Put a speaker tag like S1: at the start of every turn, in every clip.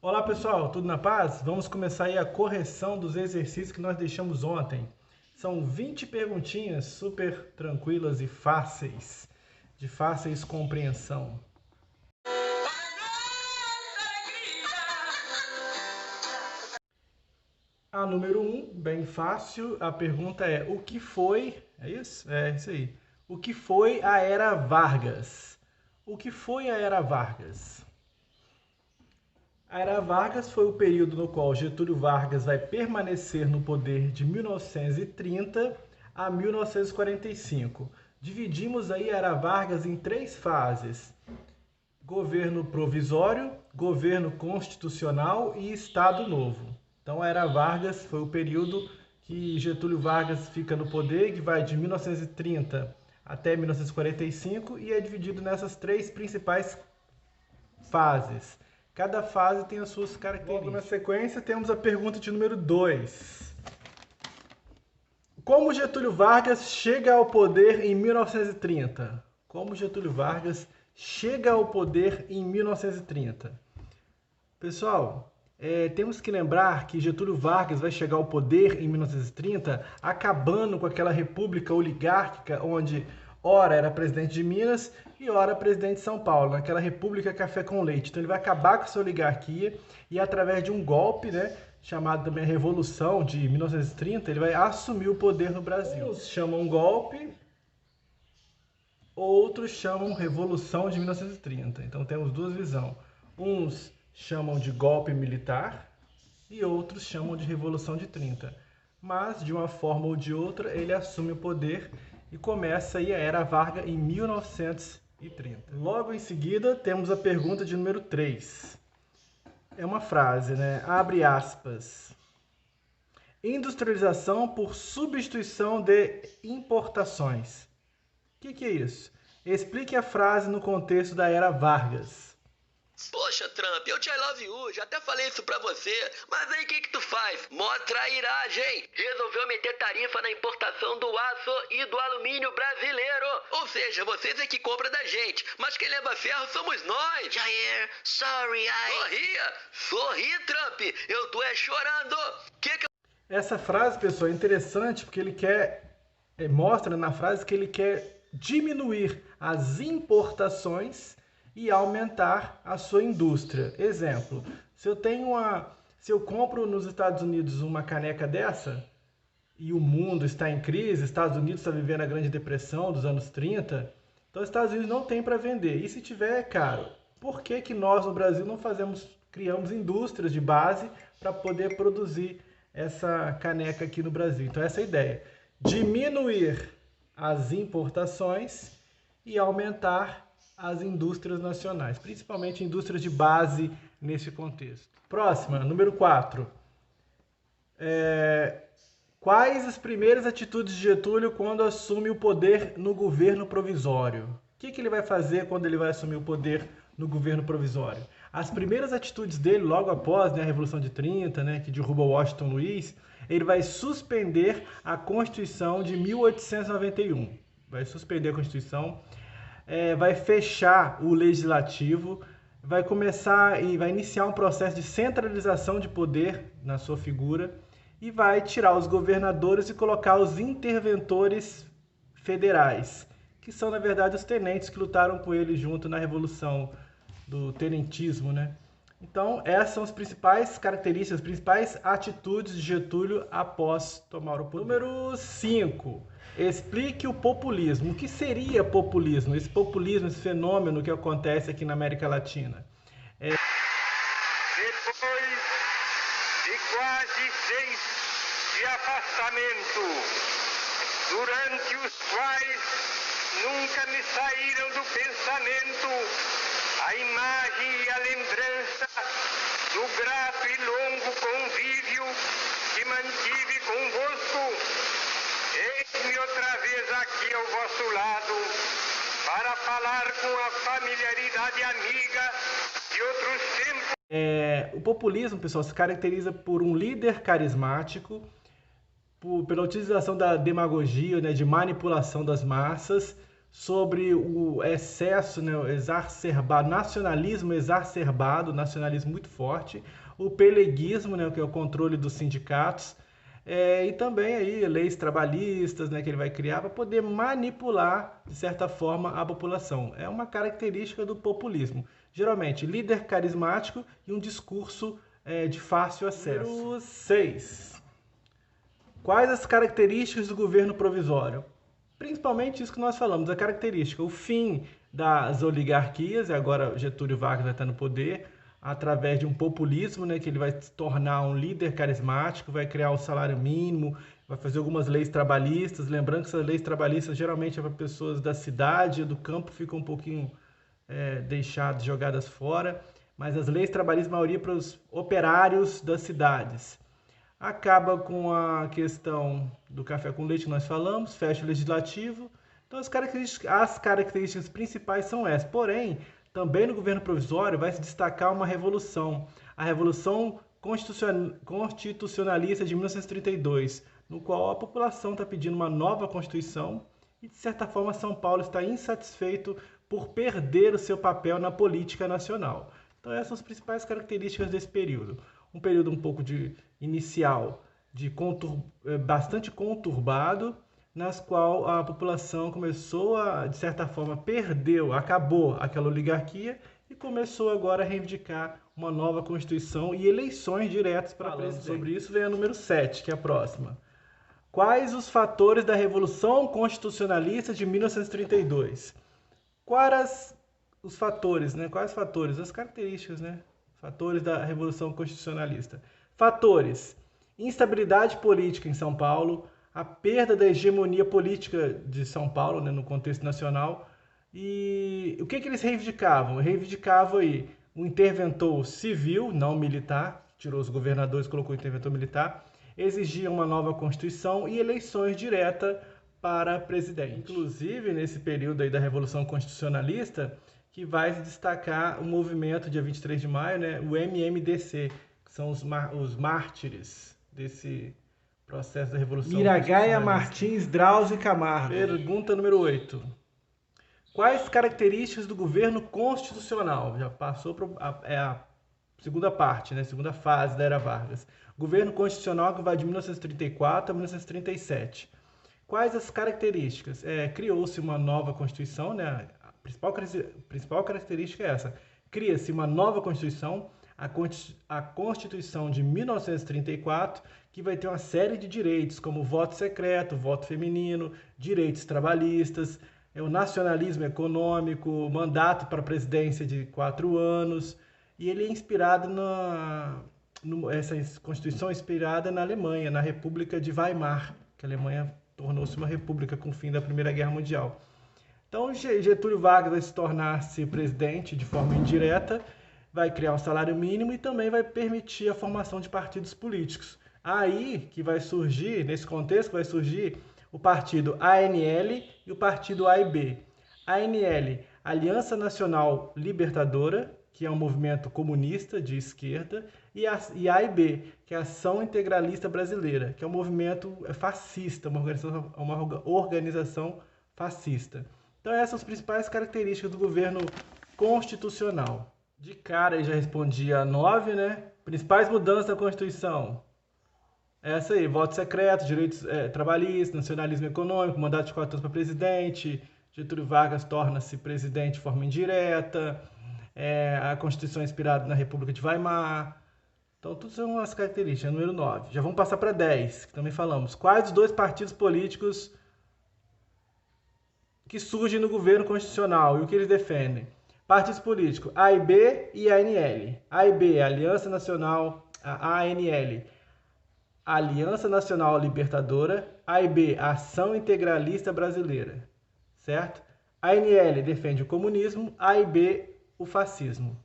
S1: Olá pessoal, tudo na paz? Vamos começar aí a correção dos exercícios que nós deixamos ontem. São 20 perguntinhas super tranquilas e fáceis, de fáceis compreensão. A número 1, bem fácil, a pergunta é: o que foi? É isso? É isso aí. O que foi a Era Vargas? O que foi a Era Vargas? A Era Vargas foi o período no qual Getúlio Vargas vai permanecer no poder de 1930 a 1945. Dividimos aí a Era Vargas em três fases: governo provisório, governo constitucional e Estado Novo. Então a Era Vargas foi o período que Getúlio Vargas fica no poder, que vai de 1930 até 1945 e é dividido nessas três principais fases. Cada fase tem as suas características. Logo na sequência, temos a pergunta de número 2. Como Getúlio Vargas chega ao poder em 1930? Como Getúlio Vargas chega ao poder em 1930? Pessoal, temos que lembrar que Getúlio Vargas vai chegar ao poder em 1930 acabando com aquela república oligárquica onde ora era presidente de Minas e ora presidente de São Paulo, naquela república café com leite. Então ele vai acabar com essa oligarquia e através de um golpe, né, chamado também a Revolução de 1930, ele vai assumir o poder no Brasil. Uns chamam golpe, outros chamam Revolução de 1930. Então temos duas visões. Uns chamam de golpe militar e outros chamam de Revolução de 30. Mas, de uma forma ou de outra, ele assume o poder e começa aí a Era Vargas em 1930. Logo em seguida, temos a pergunta de número 3. É uma frase, né? Abre aspas. Industrialização por substituição de importações. O que é isso? Explique a frase no contexto da Era Vargas.
S2: Poxa, Trump, eu te I love you, já até falei isso pra você, mas aí o que tu faz? Mó trairagem! Resolveu meter tarifa na importação do aço e do alumínio brasileiro. Ou seja, vocês é que compram da gente, mas quem leva ferro somos nós. Jair, sorry, Sorri, Trump, eu tô chorando.
S1: Essa frase, pessoal, é interessante porque ele mostra na frase que ele quer diminuir as importações e aumentar a sua indústria. Exemplo, se eu compro nos Estados Unidos uma caneca dessa e o mundo está em crise, Estados Unidos está vivendo a Grande Depressão dos anos 30, então os Estados Unidos não tem para vender. E se tiver, é caro. Por que que nós no Brasil não criamos indústrias de base para poder produzir essa caneca aqui no Brasil? Então essa é a ideia. Diminuir as importações e aumentar as indústrias nacionais, principalmente indústrias de base nesse contexto. Próxima, número 4. Quais as primeiras atitudes de Getúlio quando assume o poder no governo provisório? O que ele vai fazer quando ele vai assumir o poder no governo provisório? As primeiras atitudes dele, logo após, né, a Revolução de 30, né, que derruba Washington Luiz, ele vai suspender a Constituição de 1891. Vai suspender a Constituição, vai fechar o Legislativo, vai começar e vai iniciar um processo de centralização de poder na sua figura e vai tirar os governadores e colocar os interventores federais, que são, na verdade, os tenentes que lutaram com ele junto na Revolução do Tenentismo, né? Então, essas são as principais características, as principais atitudes de Getúlio após tomar o poder. Número 5. Explique o populismo. O que seria populismo? Esse populismo, esse fenômeno que acontece aqui na América Latina.
S3: Depois de quase 6 de afastamento, durante os quais nunca me saíram do pensamento a imagem e a lembrança do grato e longo convívio que mantive convosco, eis-me outra vez aqui ao vosso lado para falar com a familiaridade amiga de outros tempos.
S1: O populismo, pessoal, se caracteriza por um líder carismático, pela utilização da demagogia, né, de manipulação das massas, sobre o excesso, né, o exacerbado, nacionalismo exacerbado, nacionalismo muito forte, o peleguismo, né, que é o controle dos sindicatos, e também aí leis trabalhistas, né, que ele vai criar para poder manipular, de certa forma, a população. É uma característica do populismo. Geralmente, líder carismático e um discurso de fácil acesso. Número 6. Quais as características do governo provisório? Principalmente isso que nós falamos, a característica, o fim das oligarquias, e agora Getúlio Vargas vai estar no poder, através de um populismo, né, que ele vai se tornar um líder carismático, vai criar o salário mínimo, vai fazer algumas leis trabalhistas, lembrando que essas leis trabalhistas geralmente é para pessoas da cidade, do campo ficam um pouquinho deixadas, jogadas fora, mas as leis trabalhistas, a maioria para os operários das cidades. Acaba com a questão do café com leite que nós falamos, fecha o legislativo. Então as características principais são essas. Porém, também no governo provisório vai se destacar uma revolução, a Revolução Constitucionalista de 1932, no qual a população está pedindo uma nova Constituição e, de certa forma, São Paulo está insatisfeito por perder o seu papel na política nacional. Então essas são as principais características desse período. Um período um pouco inicial bastante conturbado, nas qual a população começou a, de certa forma, acabou aquela oligarquia e começou agora a reivindicar uma nova Constituição e eleições diretas para presidente. Sobre isso vem a número 7, que é a próxima. Quais os fatores da Revolução Constitucionalista de 1932? Quais os fatores, né? Quais fatores? As características, né? Fatores da Revolução Constitucionalista. Fatores: instabilidade política em São Paulo, a perda da hegemonia política de São Paulo, né, no contexto nacional. E o que eles reivindicavam? Reivindicavam aí um interventor civil, não militar, tirou os governadores e colocou o interventor militar, exigiam uma nova Constituição e eleições diretas para presidente. Inclusive, nesse período aí da Revolução Constitucionalista, que vai se destacar o movimento, dia 23 de maio, né, o MMDC, que são os mártires desse processo da Revolução
S4: Miragaia, Martins, Drauzio e Camargo.
S1: Pergunta número 8. Quais características do governo constitucional? Já passou para a segunda parte, né, segunda fase da Era Vargas. Governo constitucional que vai de 1934 a 1937. Quais as características? Criou-se uma nova Constituição, né? A principal característica é essa. Cria-se uma nova Constituição, a Constituição de 1934, que vai ter uma série de direitos, como voto secreto, voto feminino, direitos trabalhistas, o nacionalismo econômico, mandato para a presidência de 4 anos, e ele é inspirado essa Constituição é inspirada na Alemanha, na República de Weimar, que a Alemanha tornou-se uma república com o fim da Primeira Guerra Mundial. Então, Getúlio Vargas vai se tornar-se presidente de forma indireta, vai criar um salário mínimo e também vai permitir a formação de partidos políticos. Aí que vai surgir, nesse contexto, vai surgir o partido ANL e o partido AIB. ANL, Aliança Nacional Libertadora, que é um movimento comunista de esquerda, e AIB, que é a Ação Integralista Brasileira, que é um movimento fascista, uma organização fascista. Então essas são as principais características do governo constitucional. De cara eu já respondi a 9, né? Principais mudanças da Constituição. Essa aí, voto secreto, direitos trabalhistas, nacionalismo econômico, mandato de 4 anos para presidente, Getúlio Vargas torna-se presidente de forma indireta, a Constituição é inspirada na República de Weimar. Então, tudo são as características. Número 9. Já vamos passar para 10, que também falamos. Quais os 2 partidos políticos que surgem no governo constitucional e o que eles defendem? Partidos políticos AIB e ANL. AIB, Aliança Nacional, a ANL, Aliança Nacional Libertadora, AIB, Ação Integralista Brasileira, certo? ANL defende o comunismo, AIB o fascismo.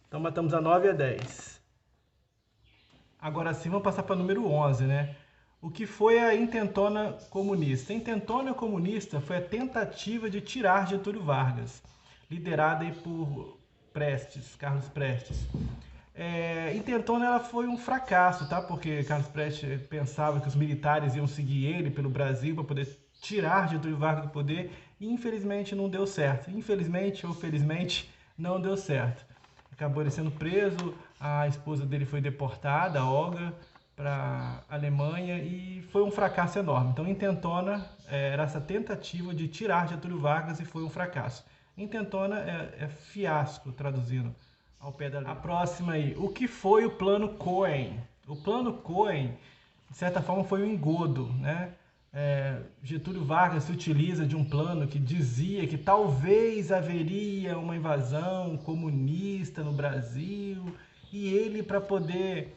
S1: Então matamos a 9 e a 10. Agora sim, vamos passar para o número 11, né? O que foi a intentona comunista? A intentona comunista foi a tentativa de tirar Getúlio Vargas, liderada aí por Carlos Prestes. Intentona ela foi um fracasso, tá? Porque Carlos Prestes pensava que os militares iam seguir ele pelo Brasil para poder tirar Getúlio Vargas do poder, e infelizmente não deu certo. Infelizmente ou felizmente não deu certo. Acabou ele sendo preso, a esposa dele foi deportada, a Olga, para a Alemanha e foi um fracasso enorme. Então, Intentona era essa tentativa de tirar Getúlio Vargas e foi um fracasso. Intentona é fiasco, traduzindo ao pé da letra. A próxima aí, o que foi o Plano Cohen? O Plano Cohen, de certa forma, foi um engodo, né? Getúlio Vargas se utiliza de um plano que dizia que talvez haveria uma invasão comunista no Brasil e ele, para poder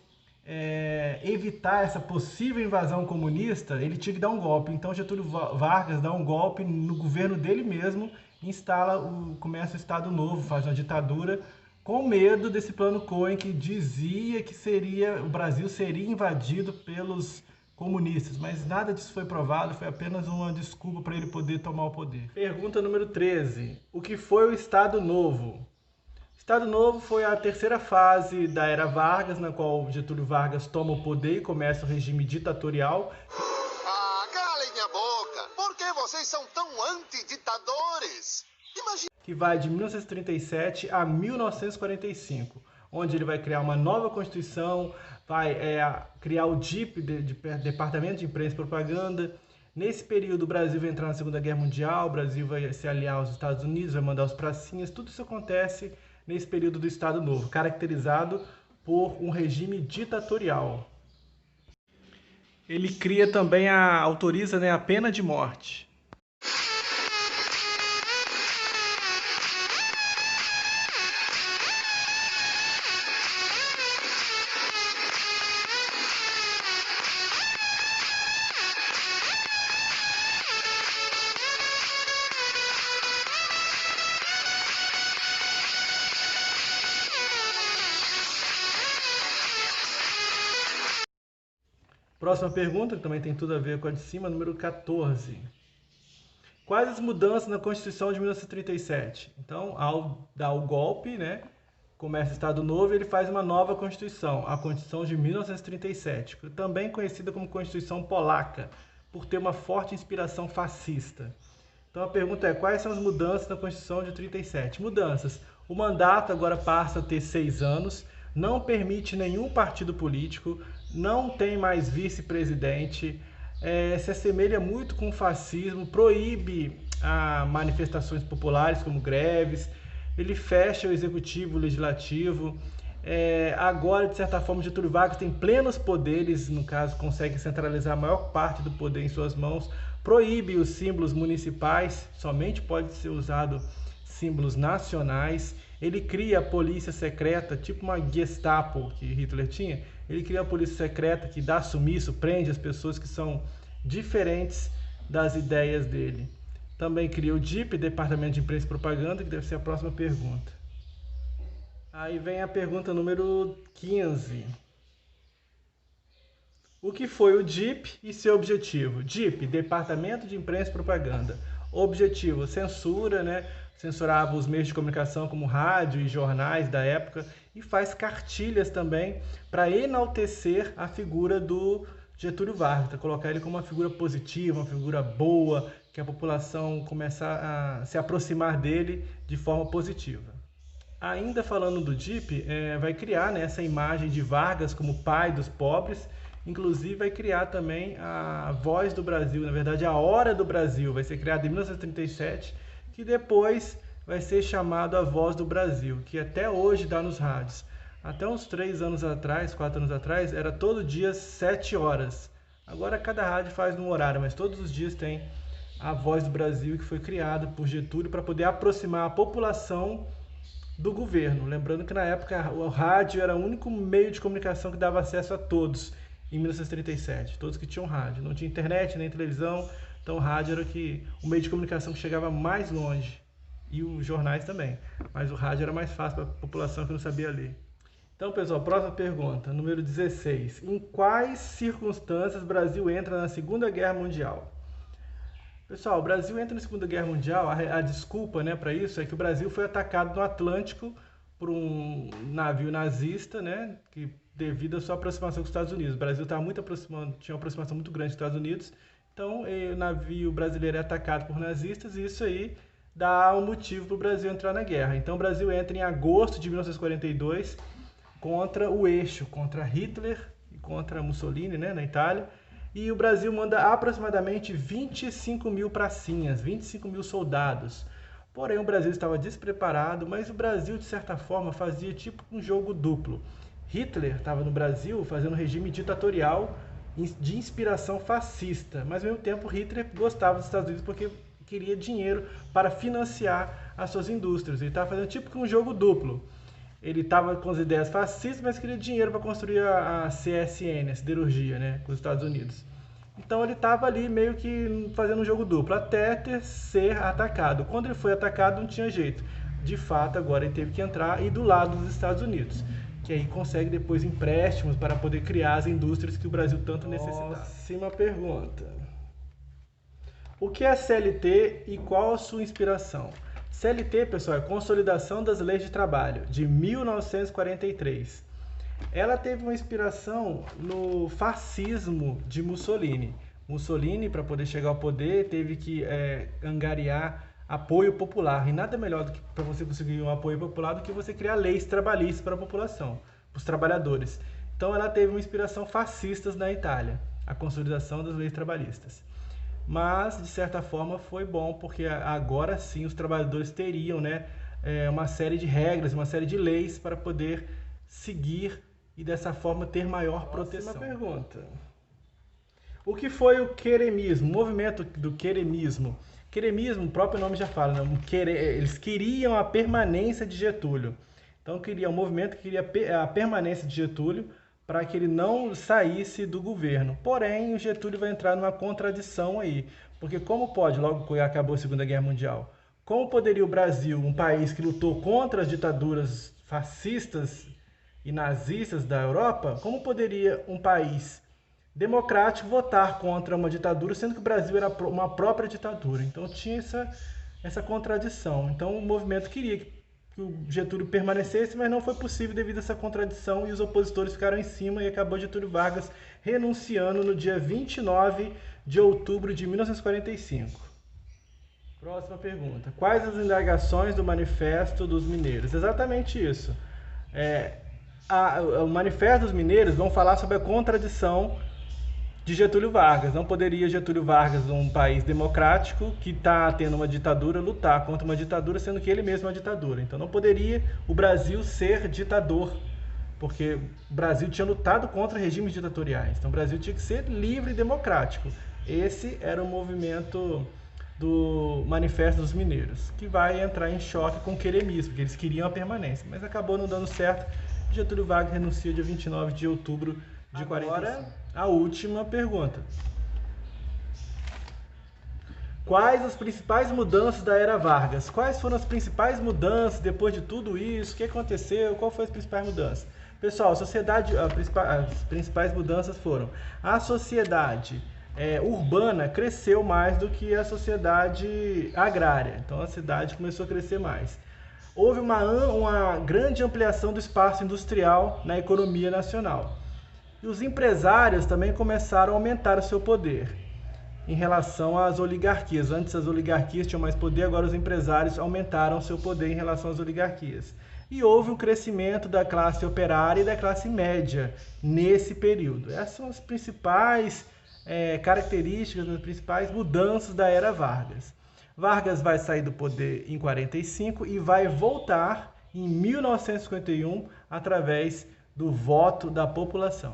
S1: evitar essa possível invasão comunista, ele tinha que dar um golpe. Então Getúlio Vargas dá um golpe no governo dele mesmo, começa o Estado Novo, faz uma ditadura com medo desse plano Cohen que dizia que o Brasil seria invadido pelos comunistas, mas nada disso foi provado, foi apenas uma desculpa para ele poder tomar o poder. Pergunta número 13. O que foi o Estado Novo? O Estado Novo foi a terceira fase da era Vargas, na qual Getúlio Vargas toma o poder e começa o regime ditatorial.
S5: Calem a boca! Por que vocês são tão antiditadores? Imagina... Que
S1: vai de 1937 a 1945, onde ele vai criar uma nova Constituição, vai criar o DIP, Departamento de Imprensa e Propaganda. Nesse período, o Brasil vai entrar na Segunda Guerra Mundial, o Brasil vai se aliar aos Estados Unidos, vai mandar os pracinhas, tudo isso acontece nesse período do Estado Novo, caracterizado por um regime ditatorial. Ele cria também, autoriza a pena de morte. Próxima pergunta, que também tem tudo a ver com a de cima, número 14. Quais as mudanças na Constituição de 1937? Então, ao dar o golpe, começa o Estado Novo e ele faz uma nova Constituição, a Constituição de 1937, também conhecida como Constituição Polaca, por ter uma forte inspiração fascista. Então a pergunta é, quais são as mudanças na Constituição de 37? Mudanças. O mandato agora passa a ter 6 anos, não permite nenhum partido político, não tem mais vice-presidente, se assemelha muito com o fascismo, proíbe manifestações populares como greves, ele fecha o executivo, o legislativo. Agora, de certa forma, Getúlio Vargas tem plenos poderes, no caso, consegue centralizar a maior parte do poder em suas mãos, proíbe os símbolos municipais, somente pode ser usado símbolos nacionais. Ele cria a polícia secreta, tipo uma Gestapo que Hitler tinha. Ele cria a polícia secreta que dá sumiço, prende as pessoas que são diferentes das ideias dele. Também cria o DIP, Departamento de Imprensa e Propaganda, que deve ser a próxima pergunta. Aí vem a pergunta número 15. O que foi o DIP e seu objetivo? DIP, Departamento de Imprensa e Propaganda. Objetivo, censura, censurava os meios de comunicação como rádio e jornais da época e faz cartilhas também para enaltecer a figura do Getúlio Vargas, para colocar ele como uma figura positiva, uma figura boa, que a população começa a se aproximar dele de forma positiva. Ainda falando do DIP, vai criar essa imagem de Vargas como pai dos pobres, inclusive vai criar também a Voz do Brasil, na verdade a Hora do Brasil, vai ser criada em 1937, que depois vai ser chamado a Voz do Brasil, que até hoje dá nos rádios. Até uns 4 anos atrás, era todo dia 7 horas. Agora cada rádio faz num horário, mas todos os dias tem a Voz do Brasil, que foi criada por Getúlio para poder aproximar a população do governo. Lembrando que na época o rádio era o único meio de comunicação que dava acesso a todos, em 1937, todos que tinham rádio. Não tinha internet, nem televisão, então o rádio era o meio de comunicação que chegava mais longe. E os jornais também, mas o rádio era mais fácil para a população que não sabia ler. Então, pessoal, próxima pergunta, número 16. Em quais circunstâncias o Brasil entra na Segunda Guerra Mundial? Pessoal, o Brasil entra na Segunda Guerra Mundial, a desculpa para isso é que o Brasil foi atacado no Atlântico por um navio nazista, que devido à sua aproximação com os Estados Unidos. O Brasil estava tinha uma aproximação muito grande com os Estados Unidos, Então, o navio brasileiro é atacado por nazistas e isso aí dá um motivo para o Brasil entrar na guerra. Então, o Brasil entra em agosto de 1942 contra o eixo, contra Hitler e contra Mussolini, né, na Itália. E o Brasil manda aproximadamente 25 mil pracinhas, 25 mil soldados. Porém, o Brasil estava despreparado, mas o Brasil, de certa forma, fazia tipo um jogo duplo. Hitler estava no Brasil fazendo um regime ditatorial de inspiração fascista, mas ao mesmo tempo Hitler gostava dos Estados Unidos porque queria dinheiro para financiar as suas indústrias. Ele estava fazendo tipo um jogo duplo. Ele estava com as ideias fascistas, mas queria dinheiro para construir a CSN, a siderurgia, né, com os Estados Unidos. Então ele estava ali meio que fazendo um jogo duplo, até ser atacado. Quando ele foi atacado não tinha jeito. De fato, agora ele teve que entrar e do lado dos Estados Unidos, que aí consegue depois empréstimos para poder criar as indústrias que o Brasil tanto necessitava. Próxima pergunta. O que é CLT e qual a sua inspiração? CLT, pessoal, é Consolidação das Leis de Trabalho, de 1943. Ela teve uma inspiração no fascismo de Mussolini. Mussolini, para poder chegar ao poder, teve que angariar apoio popular. E nada melhor do que para você conseguir um apoio popular do que você criar leis trabalhistas para a população, para os trabalhadores. Então ela teve uma inspiração fascista na Itália, a consolidação das leis trabalhistas. Mas, de certa forma, foi bom, porque agora sim os trabalhadores teriam, né, uma série de regras, uma série de leis para poder seguir e, dessa forma, ter maior proteção. Próxima pergunta. O que foi o queremismo, o movimento do queremismo? Queremismo, o próprio nome já fala, né? Eles queriam a permanência de Getúlio. Então, queria um movimento que queria a permanência de Getúlio, para que ele não saísse do governo. Porém, o Getúlio vai entrar numa contradição aí, porque como pode, logo que acabou a Segunda Guerra Mundial, como poderia o Brasil, um país que lutou contra as ditaduras fascistas e nazistas da Europa, como poderia um país democrático votar contra uma ditadura, sendo que o Brasil era uma própria ditadura? Então tinha essa contradição. Então o movimento queria que o Getúlio permanecesse, mas não foi possível devido a essa contradição e os opositores ficaram em cima e acabou Getúlio Vargas renunciando no dia 29 de outubro de 1945. Próxima pergunta. Quais as indagações do Manifesto dos Mineiros? Exatamente isso. O Manifesto dos Mineiros vão falar sobre a contradição de Getúlio Vargas. Não poderia Getúlio Vargas, um país democrático que está tendo uma ditadura, lutar contra uma ditadura, sendo que ele mesmo é uma ditadura. Então não poderia o Brasil ser ditador, porque o Brasil tinha lutado contra regimes ditatoriais. Então o Brasil tinha que ser livre e democrático. Esse era o movimento do Manifesto dos Mineiros, que vai entrar em choque com o queremismo, porque eles queriam a permanência, mas acabou não dando certo. Getúlio Vargas renuncia dia 29 de outubro de 45. Agora, a última pergunta. Quais as principais mudanças da era Vargas? Quais foram as principais mudanças depois de tudo isso? O que aconteceu? Qual foi as principais mudanças? Pessoal, as principais mudanças foram: a sociedade urbana cresceu mais do que a sociedade agrária. Então a cidade começou a crescer mais. Houve uma grande ampliação do espaço industrial na economia nacional. E os empresários também começaram a aumentar o seu poder em relação às oligarquias. Antes as oligarquias tinham mais poder, agora os empresários aumentaram o seu poder em relação às oligarquias. E houve um crescimento da classe operária e da classe média nesse período. Essas são as principais características, as principais mudanças da era Vargas. Vargas vai sair do poder em 45 e vai voltar em 1951 através do voto da população.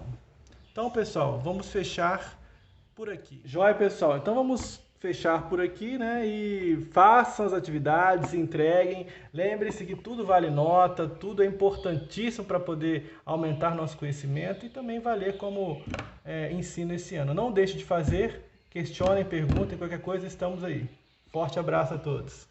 S1: Então, pessoal, vamos fechar por aqui. Joia, pessoal? Então vamos fechar por aqui, né? E façam as atividades, entreguem. Lembre-se que tudo vale nota, tudo é importantíssimo para poder aumentar nosso conhecimento e também valer como ensino esse ano. Não deixe de fazer, questionem, perguntem, qualquer coisa, estamos aí. Forte abraço a todos.